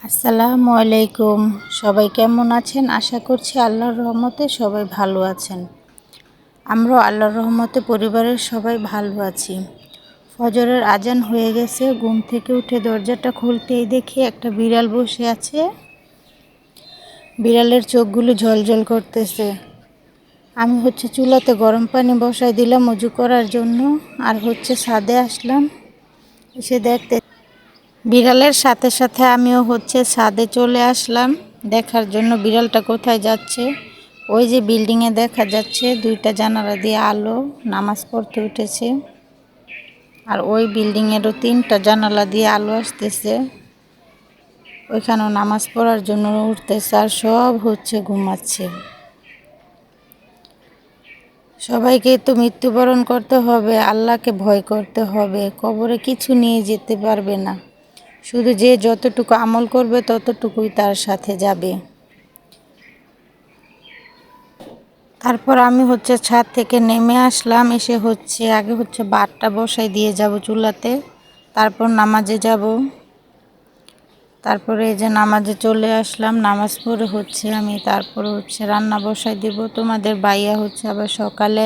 আসসালামু আলাইকুম। সবাই কেমন আছেন? আশা করছি আল্লাহর রহমতে সবাই ভালো আছেন। আমরাও আল্লাহর রহমতে পরিবারের সবাই ভালো আছি। ফজরের আজান হয়ে গেছে। ঘুম থেকে উঠে দরজাটা খুলতেই দেখি একটা বিড়াল বসে আছে। বিড়ালের চোখগুলো ঝলঝল করতেছে। আমি চুলাতে গরম পানি বসাই দিলাম ওযু করার জন্য, আর ছাদে আসলাম। এসে দেখতে বিড়ালের সাথে সাথে আমিও ছাদে চলে আসলাম দেখার জন্য বিড়ালটা কোথায় যাচ্ছে। ওই যে বিল্ডিংয়ে দেখা যাচ্ছে 2টা জানালা দিয়ে আলো, নামাজ পড়তে উঠেছে। আর ওই বিল্ডিংয়েরও 3টা জানালা দিয়ে আলো আসতেছে, ওইখানেও নামাজ পড়ার জন্য উঠতেছে। আর সব ঘুমাচ্ছে। সবাইকে তো মৃত্যুবরণ করতে হবে, আল্লাহকে ভয় করতে হবে। কবরে কিছু নিয়ে যেতে পারবে না, শুধু যে যতটুকু আমল করবে ততটুকুই তার সাথে যাবে। তারপর আমি ছাদ থেকে নেমে আসলাম। এসে আগে ভাতটা বসাই দিয়ে যাব চুলাতে, তারপর নামাজে যাব। তারপরে এই যে নামাজে চলে আসলাম, নামাজ পড়ে আমি তারপর রান্না বসাই দিব। তোমাদের ভাইয়া আবার সকালে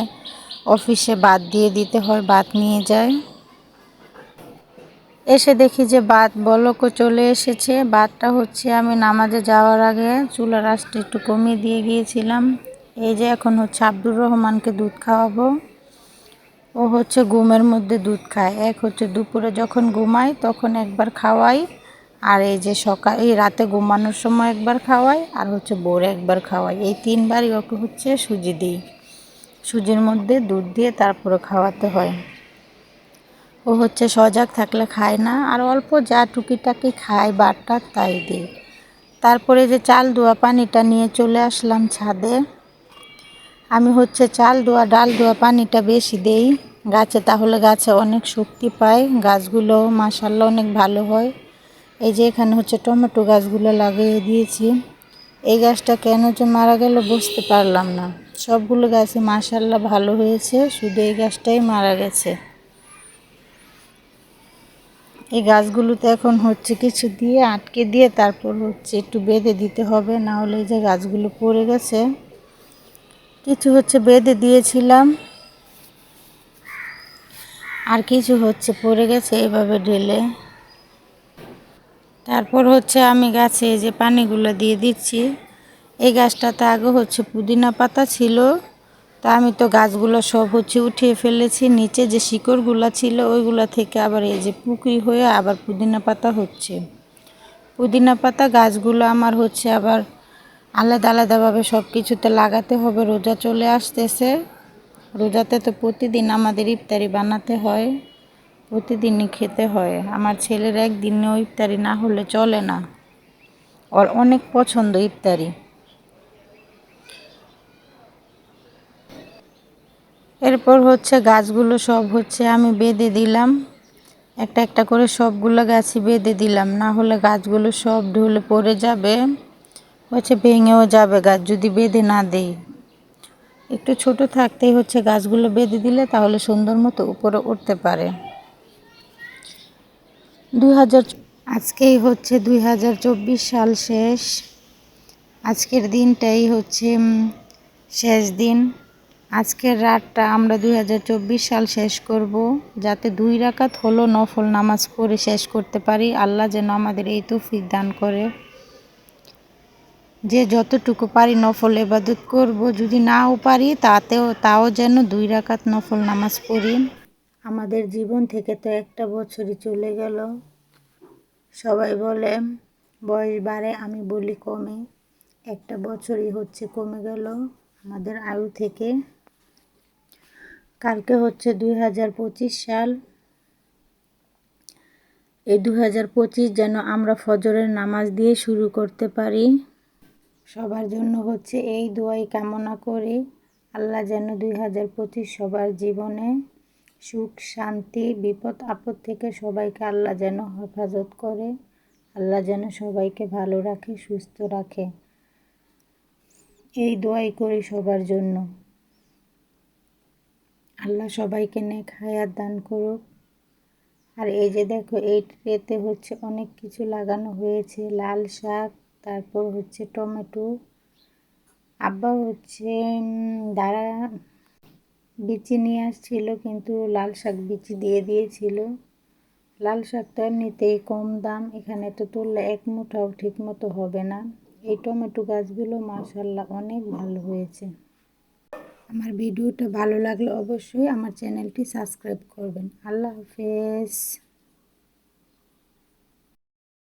অফিসে ভাত দিয়ে দিতে হয়, ভাত নিয়ে যায়। এসে দেখি যে ভাত বলকও চলে এসেছে। ভাতটা আমি নামাজে যাওয়ার আগে চুলার আঁচটা একটু কমিয়ে দিয়ে গিয়েছিলাম। এই যে এখন আব্দুর রহমানকে দুধ খাওয়াবো। ও ঘুমের মধ্যে দুধ খায়। এক দুপুরে যখন ঘুমায় তখন একবার খাওয়াই, আর এই যে এই রাতে ঘুমানোর সময় একবার খাওয়াই, আর ভোরে একবার খাওয়াই। এই 3বারই ওকে সুজি দিই। সুজির মধ্যে দুধ দিয়ে তারপরে খাওয়াতে হয়। ও সজাগ থাকলে খায় না, আর অল্প যা টুকিটাকি খায় বারটা তাই দিই। তারপরে যে চাল ধোয়া পানিটা নিয়ে চলে আসলাম ছাদে। আমি চাল ধোয়া ডাল ধোয়া পানিটা বেশি দেই গাছে, তাহলে গাছে অনেক শক্তি পায়, গাছগুলো মাশাআল্লাহ অনেক ভালো হয়। এই যে এখানে টমেটো গাছগুলো লাগিয়ে দিয়েছি। এই গাছটা কেন যে মারা গেল বুঝতে পারলাম না। সবগুলো গাছই মাশাআল্লাহ ভালো হয়েছে, শুধু এই গাছটাই মারা গেছে। এই গাছগুলোতে এখন কিছু দিয়ে আটকে দিয়ে তারপর একটু বেঁধে দিতে হবে, না হলে এই যে গাছগুলো পড়ে গেছে। কিছু বেঁধে দিয়েছিলাম, আর কিছু পড়ে গেছে এইভাবে ঢেলে। তারপর আমি গাছে এই যে পানিগুলো দিয়ে দিচ্ছি। এই গাছটাতে আগে পুদিনা পাতা ছিল, তা আমি তো গাছগুলো সব উঠিয়ে ফেলেছি। নিচে যে শিকড়গুলো ছিল ওইগুলো থেকে আবার এই যে পুকুরি হয়ে আবার পুদিনা পাতা হচ্ছে। পুদিনা পাতা গাছগুলো আমার আবার আলাদা আলাদাভাবে সব কিছুতে লাগাতে হবে। রোজা চলে আসতেছে, রোজাতে তো প্রতিদিন আমাদের ইফতারি বানাতে হয়, প্রতিদিনই খেতে হয়। আমার ছেলের একদিনও ইফতারি না হলে চলে না, ওর অনেক পছন্দ ইফতারি। এরপর গাছগুলো সব আমি বেঁধে দিলাম, একটা একটা করে সবগুলো গাছই বেঁধে দিলাম, না হলে গাছগুলো সব ঢুলে পড়ে যাবে, ভেঙেও যাবে গাছ যদি বেঁধে না দেই। একটু ছোট থাকতেই গাছগুলো বেঁধে দিলে তাহলে সুন্দর মতো উপরে উঠতে পারে। আজকেই 2024 সাল শেষ। আজকের দিনটাই শেষ দিন। আজকের রাতটা আমরা 2024 সাল শেষ করব, যাতে 2 রাকাত হলো নফল নামাজ পড়ে শেষ করতে পারি। আল্লাহ যেন আমাদের এই তৌফিক দান করে। যে যতটুকু পারি নফল ইবাদত করব, যদি নাও পারি তাও যেন 2 রাকাত নফল নামাজ পড়ি। আমাদের জীবন থেকে তো একটা বছরই চলে গেল। সবাই বলে বয়স বাড়ে, আমি বলি কমে। একটা বছরই কমে গেল আমাদের আয়ু থেকে। কালকে 2025 সাল। এই 2025 যেন আমরা ফজরের নামাজ দিয়ে শুরু করতে পারি। সবার জন্য এই দোয়াই কামনা করি, আল্লাহ যেন 2025 সবার জীবনে সুখ শান্তি বিপদ আপদ থেকে সবাইকে আল্লাহ যেন হেফাজত করে, আল্লাহ যেন সবাইকে ভালো রাখে, সুস্থ রাখে। এই দোয়াই করি সবার জন্য। আল্লাহ সবাইকে নেক হায়াত দান করুক। আর এই যে দেখো এই ট্রেতে হচ্ছে অনেক কিছু লাগানো হয়েছে, লাল শাক, তারপর হচ্ছে টমেটো। আব্বা হচ্ছে দাঁড়া বিচি নিয়ে আসছিল, কিন্তু লাল শাক বিচি দিয়ে দিয়েছিল। লাল শাক তো এমনিতেই কম দাম, এখানে তো তুললে এক মুঠাও ঠিক মতো হবে না। এই টমেটো গাছগুলো মাশাআল্লাহ অনেক ভালো হয়েছে। আমার ভিডিওটা ভালো লাগলে অবশ্যই আমার চ্যানেলটি সাবস্ক্রাইব করবেন। আল্লাহ হাফেজ।